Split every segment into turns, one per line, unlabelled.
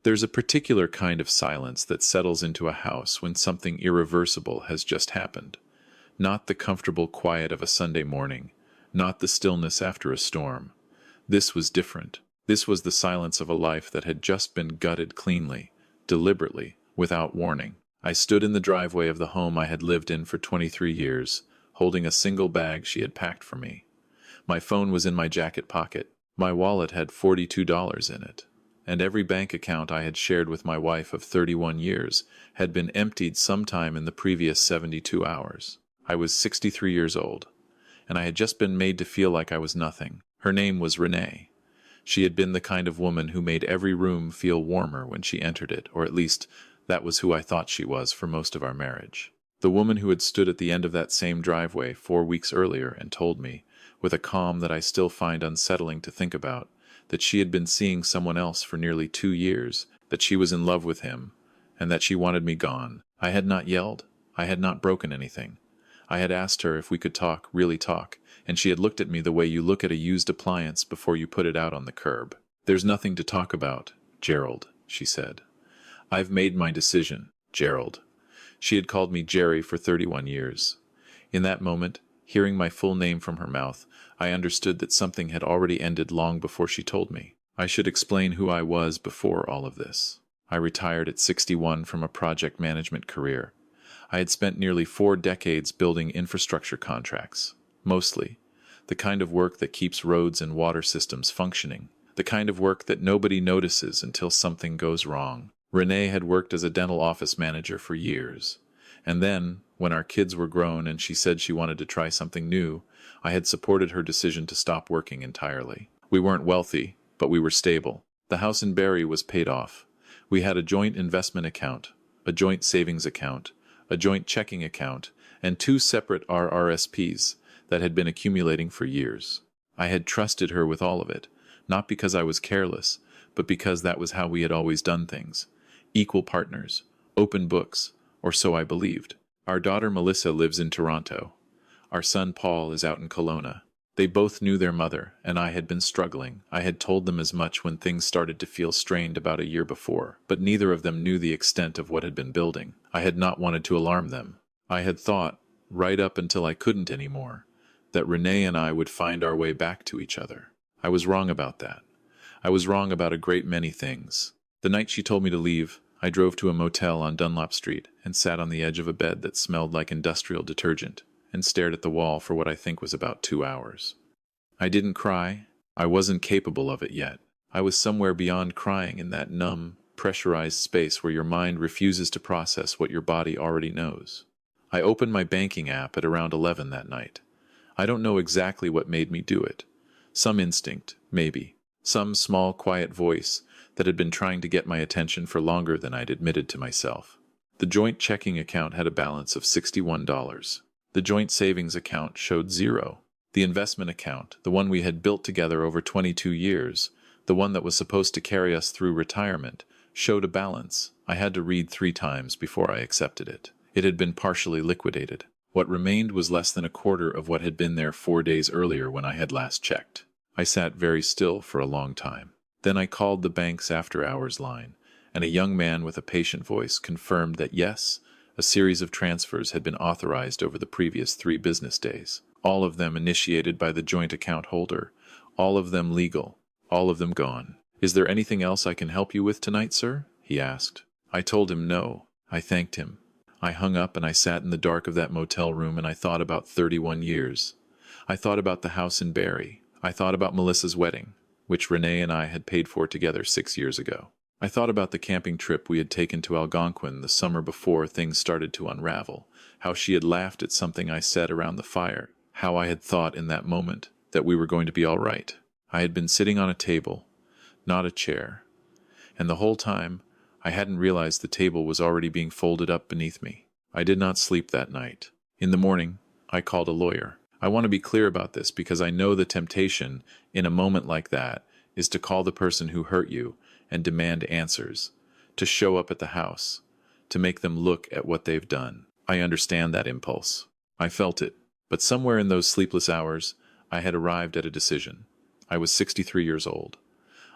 There's a particular kind of silence that settles into a house when something irreversible has just happened. Not the comfortable quiet of a Sunday morning, not the stillness after a storm. This was different. This was the silence of a life that had just been gutted cleanly, deliberately, without warning. I stood in the driveway of the home I had lived in for 23 years, holding a single bag she had packed for me. My phone was in my jacket pocket. My wallet had $42 in it, and every bank account I had shared with my wife of 31 years had been emptied sometime in the previous 72 hours. I was 63 years old, and I had just been made to feel like I was nothing. Her name was Renee. She had been the kind of woman who made every room feel warmer when she entered it, or at least that was who I thought she was for most of our marriage. The woman who had stood at the end of that same driveway 4 weeks earlier and told me, with a calm that I still find unsettling to think about, that she had been seeing someone else for nearly 2 years, that she was in love with him, and that she wanted me gone. I had not yelled. I had not broken anything. I had asked her if we could talk, really talk, and she had looked at me the way you look at a used appliance before you put it out on the curb. "There's nothing to talk about, Gerald," she said. "I've made my decision, Gerald." She had called me Jerry for 31 years. In that moment, hearing my full name from her mouth, I understood that something had already ended long before she told me. I should explain who I was before all of this. I retired at 61 from a project management career. I had spent nearly 4 decades building infrastructure contracts, mostly the kind of work that keeps roads and water systems functioning, the kind of work that nobody notices until something goes wrong. Renee had worked as a dental office manager for years, and then, when our kids were grown and she said she wanted to try something new, I had supported her decision to stop working entirely. We weren't wealthy, but we were stable. The house in Barrie was paid off. We had a joint investment account, a joint savings account, a joint checking account, and 2 separate RRSPs that had been accumulating for years. I had trusted her with all of it, not because I was careless, but because that was how we had always done things. Equal partners, open books, or so I believed. Our daughter Melissa lives in Toronto. Our son Paul is out in Kelowna. They both knew their mother, and I had been struggling. I had told them as much when things started to feel strained about a year before, but neither of them knew the extent of what had been building. I had not wanted to alarm them. I had thought, right up until I couldn't anymore, that Renee and I would find our way back to each other. I was wrong about that. I was wrong about a great many things. The night she told me to leave, I drove to a motel on Dunlop Street and sat on the edge of a bed that smelled like industrial detergent and stared at the wall for what I think was about 2 hours. I didn't cry. I wasn't capable of it yet. I was somewhere beyond crying in that numb, pressurized space where your mind refuses to process what your body already knows. I opened my banking app at around 11 that night. I don't know exactly what made me do it. Some instinct, maybe. Some small, quiet voice that had been trying to get my attention for longer than I'd admitted to myself. The joint checking account had a balance of $61. The joint savings account showed 0. The investment account, the one we had built together over 22 years, the one that was supposed to carry us through retirement, showed a balance. I had to read 3 times before I accepted it. It had been partially liquidated. What remained was less than a quarter of what had been there 4 days earlier when I had last checked. I sat very still for a long time. Then I called the bank's after-hours line, and a young man with a patient voice confirmed that yes, a series of transfers had been authorized over the previous 3 business days, all of them initiated by the joint account holder, all of them legal, all of them gone. "Is there anything else I can help you with tonight, sir?" he asked. I told him no. I thanked him. I hung up and I sat in the dark of that motel room and I thought about 31 years. I thought about the house in Barrie. I thought about Melissa's wedding, which Renee and I had paid for together 6 years ago. I thought about the camping trip we had taken to Algonquin the summer before things started to unravel, how she had laughed at something I said around the fire, how I had thought in that moment that we were going to be all right. I had been sitting on a table, not a chair, and the whole time I hadn't realized the table was already being folded up beneath me. I did not sleep that night. In the morning, I called a lawyer. I want to be clear about this because I know the temptation in a moment like that is to call the person who hurt you and demand answers, to show up at the house, to make them look at what they've done. I understand that impulse. I felt it. But somewhere in those sleepless hours, I had arrived at a decision. I was 63 years old.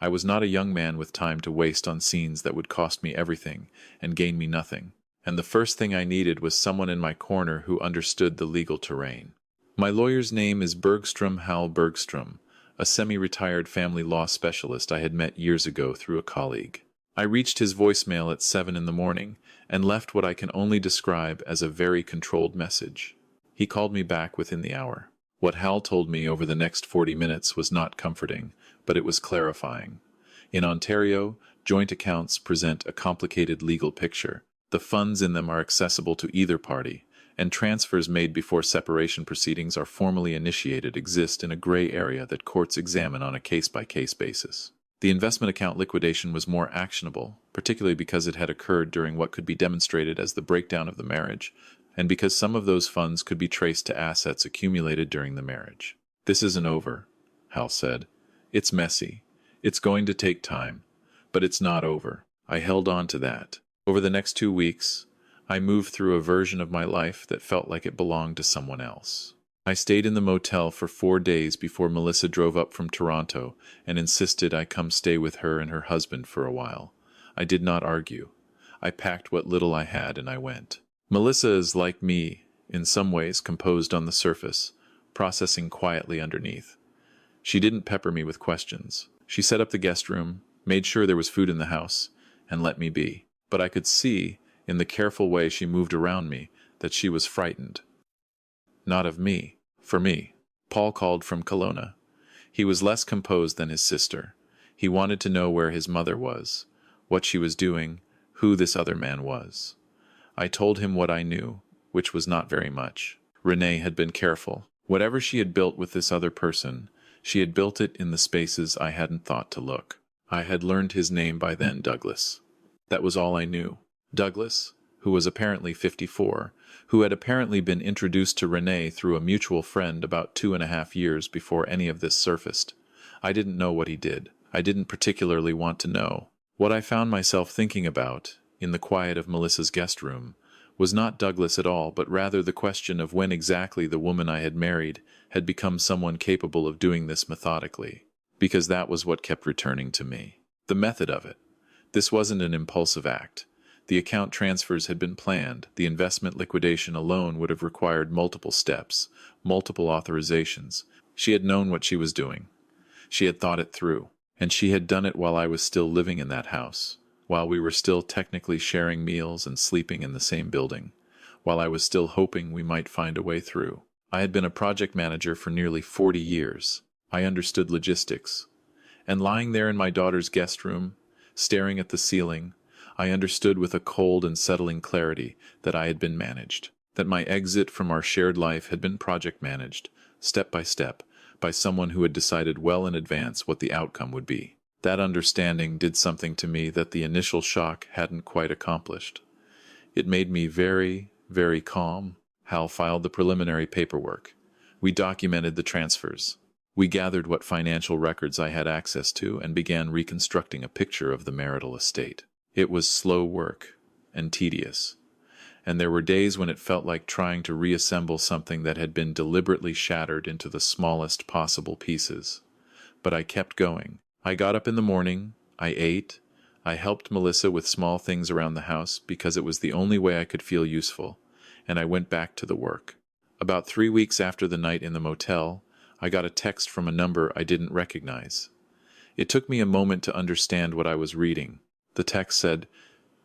I was not a young man with time to waste on scenes that would cost me everything and gain me nothing, and the first thing I needed was someone in my corner who understood the legal terrain. My lawyer's name is Bergstrom Hal Bergstrom, a semi-retired family law specialist I had met years ago through a colleague. I reached his voicemail at 7 in the morning and left what I can only describe as a very controlled message. He called me back within the hour. What Hal told me over the next 40 minutes was not comforting, but it was clarifying. In Ontario, joint accounts present a complicated legal picture. The funds in them are accessible to either party, and transfers made before separation proceedings are formally initiated exist in a gray area that courts examine on a case-by-case basis. The investment account liquidation was more actionable, particularly because it had occurred during what could be demonstrated as the breakdown of the marriage, and because some of those funds could be traced to assets accumulated during the marriage. "This isn't over," Hal said. "It's messy. It's going to take time. But it's not over." I held on to that. Over the next 2 weeks, I moved through a version of my life that felt like it belonged to someone else. I stayed in the motel for 4 days before Melissa drove up from Toronto and insisted I come stay with her and her husband for a while. I did not argue. I packed what little I had and I went. Melissa is like me, in some ways composed on the surface, processing quietly underneath. She didn't pepper me with questions. She set up the guest room, made sure there was food in the house, and let me be. But I could see, in the careful way she moved around me, that she was frightened. Not of me. For me. Paul called from Kelowna. He was less composed than his sister. He wanted to know where his mother was, what she was doing, who this other man was. I told him what I knew, which was not very much. Renee had been careful. Whatever she had built with this other person, she had built it in the spaces I hadn't thought to look. I had learned his name by then, Douglas. That was all I knew. Douglas, who was apparently 54, who had apparently been introduced to Renee through a mutual friend about 2.5 years before any of this surfaced. I didn't know what he did. I didn't particularly want to know. What I found myself thinking about, in the quiet of Melissa's guest room, was not Douglas at all, but rather the question of when exactly the woman I had married had become someone capable of doing this methodically, because that was what kept returning to me. The method of it. This wasn't an impulsive act. The account transfers had been planned. The investment liquidation alone would have required multiple steps, multiple authorizations. She had known what she was doing. She had thought it through. And she had done it while I was still living in that house, while we were still technically sharing meals and sleeping in the same building, while I was still hoping we might find a way through. I had been a project manager for nearly 40 years. I understood logistics. And lying there in my daughter's guest room, staring at the ceiling, I understood with a cold and settling clarity that I had been managed, that my exit from our shared life had been project managed, step by step, by someone who had decided well in advance what the outcome would be. That understanding did something to me that the initial shock hadn't quite accomplished. It made me very, very calm. Hal filed the preliminary paperwork. We documented the transfers. We gathered what financial records I had access to and began reconstructing a picture of the marital estate. It was slow work and tedious, and there were days when it felt like trying to reassemble something that had been deliberately shattered into the smallest possible pieces. But I kept going. I got up in the morning, I ate, I helped Melissa with small things around the house because it was the only way I could feel useful, and I went back to the work. About 3 weeks after the night in the motel, I got a text from a number I didn't recognize. It took me a moment to understand what I was reading. The text said,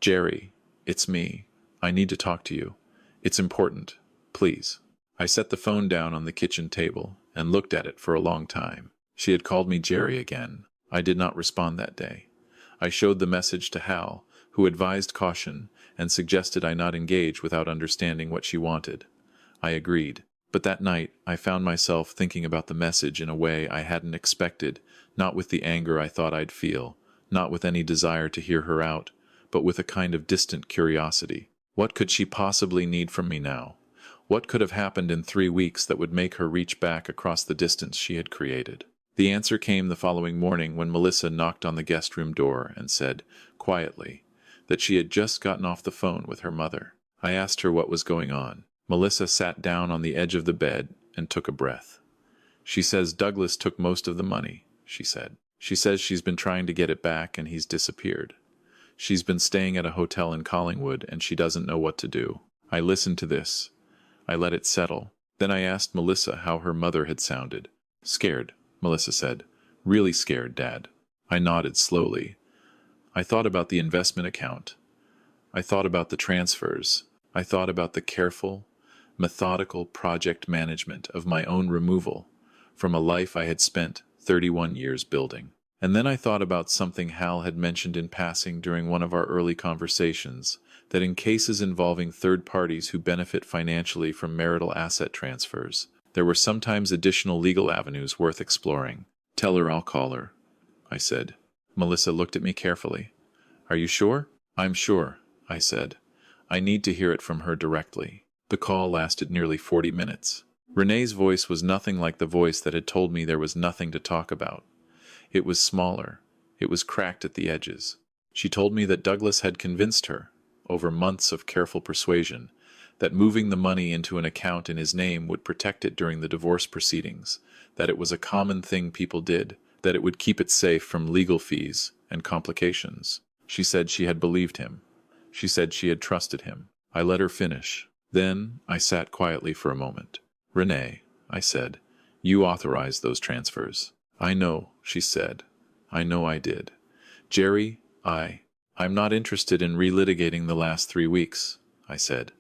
"Jerry, it's me. I need to talk to you. It's important. Please." I set the phone down on the kitchen table and looked at it for a long time. She had called me Jerry again. I did not respond that day. I showed the message to Hal, who advised caution and suggested I not engage without understanding what she wanted. I agreed. But that night, I found myself thinking about the message in a way I hadn't expected, not with the anger I thought I'd feel, not with any desire to hear her out, but with a kind of distant curiosity. What could she possibly need from me now? What could have happened in 3 weeks that would make her reach back across the distance she had created? The answer came the following morning when Melissa knocked on the guest room door and said, quietly, that she had just gotten off the phone with her mother. I asked her what was going on. Melissa sat down on the edge of the bed and took a breath. "She says Douglas took most of the money," she said. She says she's been trying to get it back and he's disappeared. She's been staying at a hotel in Collingwood and she doesn't know what to do. I listened to this. I let it settle. Then I asked Melissa how her mother had sounded. Scared, Melissa said. Really scared, Dad. I nodded slowly. I thought about the investment account. I thought about the transfers. I thought about the careful, methodical project management of my own removal from a life I had spent 31 years building. And then I thought about something Hal had mentioned in passing during one of our early conversations, that in cases involving third parties who benefit financially from marital asset transfers, there were sometimes additional legal avenues worth exploring. Tell her I'll call her, I said. Melissa looked at me carefully. Are you sure? I'm sure, I said. I need to hear it from her directly. The call lasted nearly 40 minutes. Renee's voice was nothing like the voice that had told me there was nothing to talk about. It was smaller. It was cracked at the edges. She told me that Douglas had convinced her, over months of careful persuasion, that moving the money into an account in his name would protect it during the divorce proceedings, that it was a common thing people did, that it would keep it safe from legal fees and complications. She said she had believed him. She said she had trusted him. I let her finish. Then I sat quietly for a moment. Renee, I said, you authorized those transfers. I know, she said. I know I did. Jerry, I'm not interested in relitigating the last 3 weeks, I said.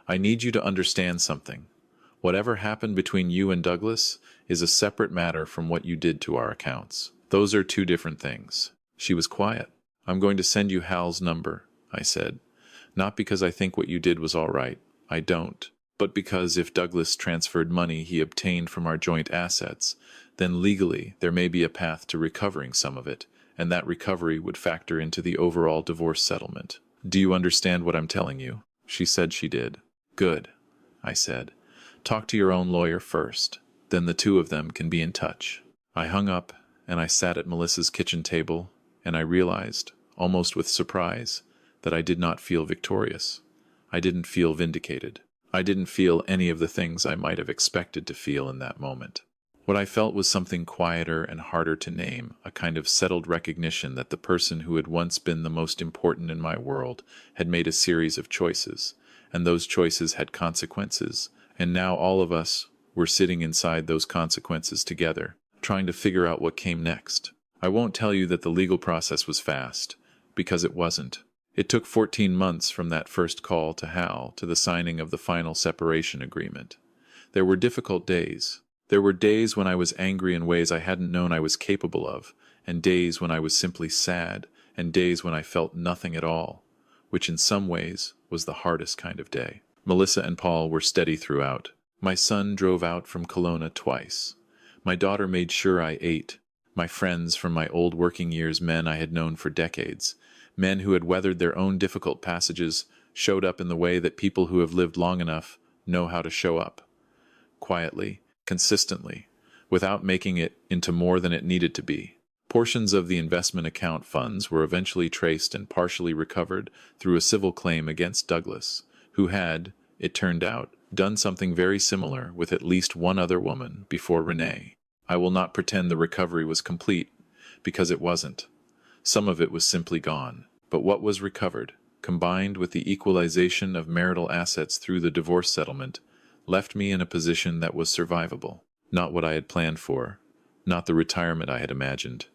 I need you to understand something. Whatever happened between you and Douglas is a separate matter from what you did to our accounts. Those are two different things. She was quiet. I'm going to send you Hal's number, I said. Not because I think what you did was all right. I don't. But because if Douglas transferred money he obtained from our joint assets, then legally there may be a path to recovering some of it, and that recovery would factor into the overall divorce settlement. Do you understand what I'm telling you? She said she did. Good, I said. Talk to your own lawyer first. Then the two of them can be in touch. I hung up, and I sat at Melissa's kitchen table, and I realized, almost with surprise, that I did not feel victorious. I didn't feel vindicated. I didn't feel any of the things I might have expected to feel in that moment. What I felt was something quieter and harder to name, a kind of settled recognition that the person who had once been the most important in my world had made a series of choices, and those choices had consequences, and now all of us were sitting inside those consequences together, trying to figure out what came next. I won't tell you that the legal process was fast, because it wasn't. It took 14 months from that first call to Hal to the signing of the final separation agreement. There were difficult days. There were days when I was angry in ways I hadn't known I was capable of, and days when I was simply sad, and days when I felt nothing at all, which in some ways was the hardest kind of day. Melissa and Paul were steady throughout. My son drove out from Kelowna twice. My daughter made sure I ate. My friends from my old working years, men I had known for decades, men who had weathered their own difficult passages, showed up in the way that people who have lived long enough know how to show up. Quietly, consistently, without making it into more than it needed to be. Portions of the investment account funds were eventually traced and partially recovered through a civil claim against Douglas, who had, it turned out, done something very similar with at least one other woman before Renee. I will not pretend the recovery was complete, because it wasn't. Some of it was simply gone. But what was recovered, combined with the equalization of marital assets through the divorce settlement, left me in a position that was survivable. Not what I had planned for, not the retirement I had imagined,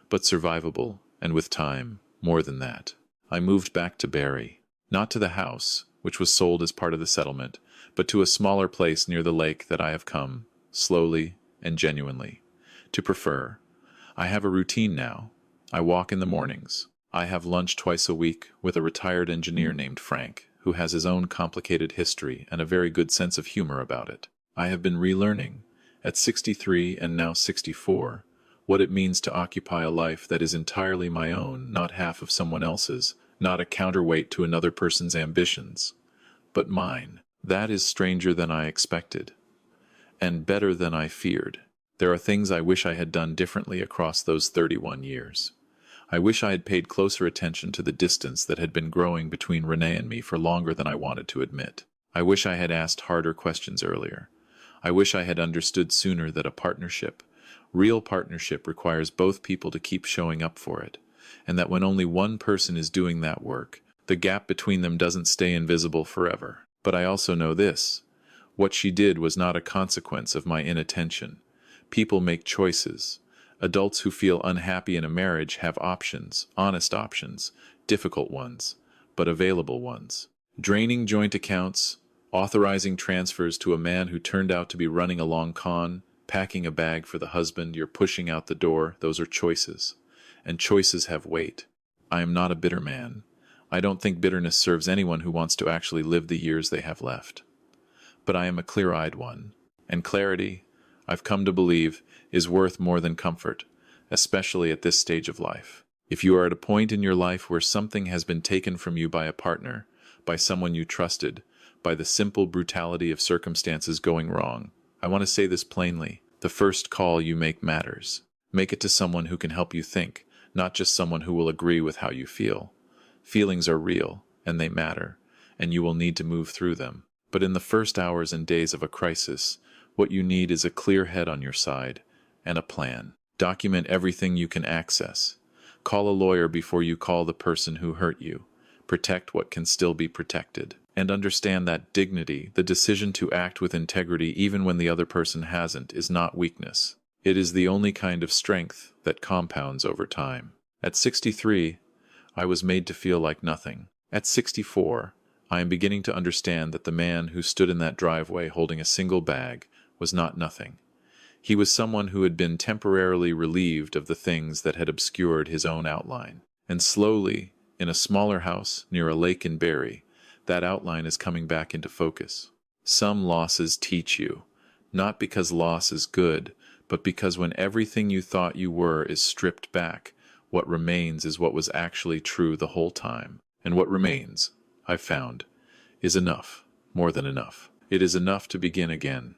but survivable, and with time, more than that. I moved back to Barrie, not to the house, which was sold as part of the settlement, but to a smaller place near the lake that I have come, slowly and genuinely, to prefer. I have a routine now. I walk in the mornings. I have lunch twice a week with a retired engineer named Frank, who has his own complicated history and a very good sense of humor about it. I have been relearning, at 63 and now 64, what it means to occupy a life that is entirely my own, not half of someone else's, not a counterweight to another person's ambitions, but mine. That is stranger than I expected, and better than I feared. There are things I wish I had done differently across those 31 years. I wish I had paid closer attention to the distance that had been growing between Renee and me for longer than I wanted to admit. I wish I had asked harder questions earlier. I wish I had understood sooner that a partnership, Real partnership requires both people to keep showing up for it, and that when only one person is doing that work, the gap between them doesn't stay invisible forever. But I also know this. What she did was not a consequence of my inattention. People make choices. Adults who feel unhappy in a marriage have options, honest options, difficult ones, but available ones. Draining joint accounts, authorizing transfers to a man who turned out to be running a long con, packing a bag for the husband you're pushing out the door, those are choices. And choices have weight. I am not a bitter man. I don't think bitterness serves anyone who wants to actually live the years they have left. But I am a clear-eyed one. And clarity, I've come to believe, is worth more than comfort, especially at this stage of life. If you are at a point in your life where something has been taken from you by a partner, by someone you trusted, by the simple brutality of circumstances going wrong, I want to say this plainly. The first call you make matters. Make it to someone who can help you think, not just someone who will agree with how you feel. Feelings are real, and they matter, and you will need to move through them. But in the first hours and days of a crisis, what you need is a clear head on your side and a plan. Document everything you can access. Call a lawyer before you call the person who hurt you. Protect what can still be protected. And understand that dignity, the decision to act with integrity even when the other person hasn't, is not weakness. It is the only kind of strength that compounds over time. At 63, I was made to feel like nothing. At 64, I am beginning to understand that the man who stood in that driveway holding a single bag was not nothing. He was someone who had been temporarily relieved of the things that had obscured his own outline. And slowly, in a smaller house near a lake in Barrie, that outline is coming back into focus. Some losses teach you, not because loss is good, but because when everything you thought you were is stripped back, what remains is what was actually true the whole time. And what remains, I've found, is enough, more than enough. It is enough to begin again.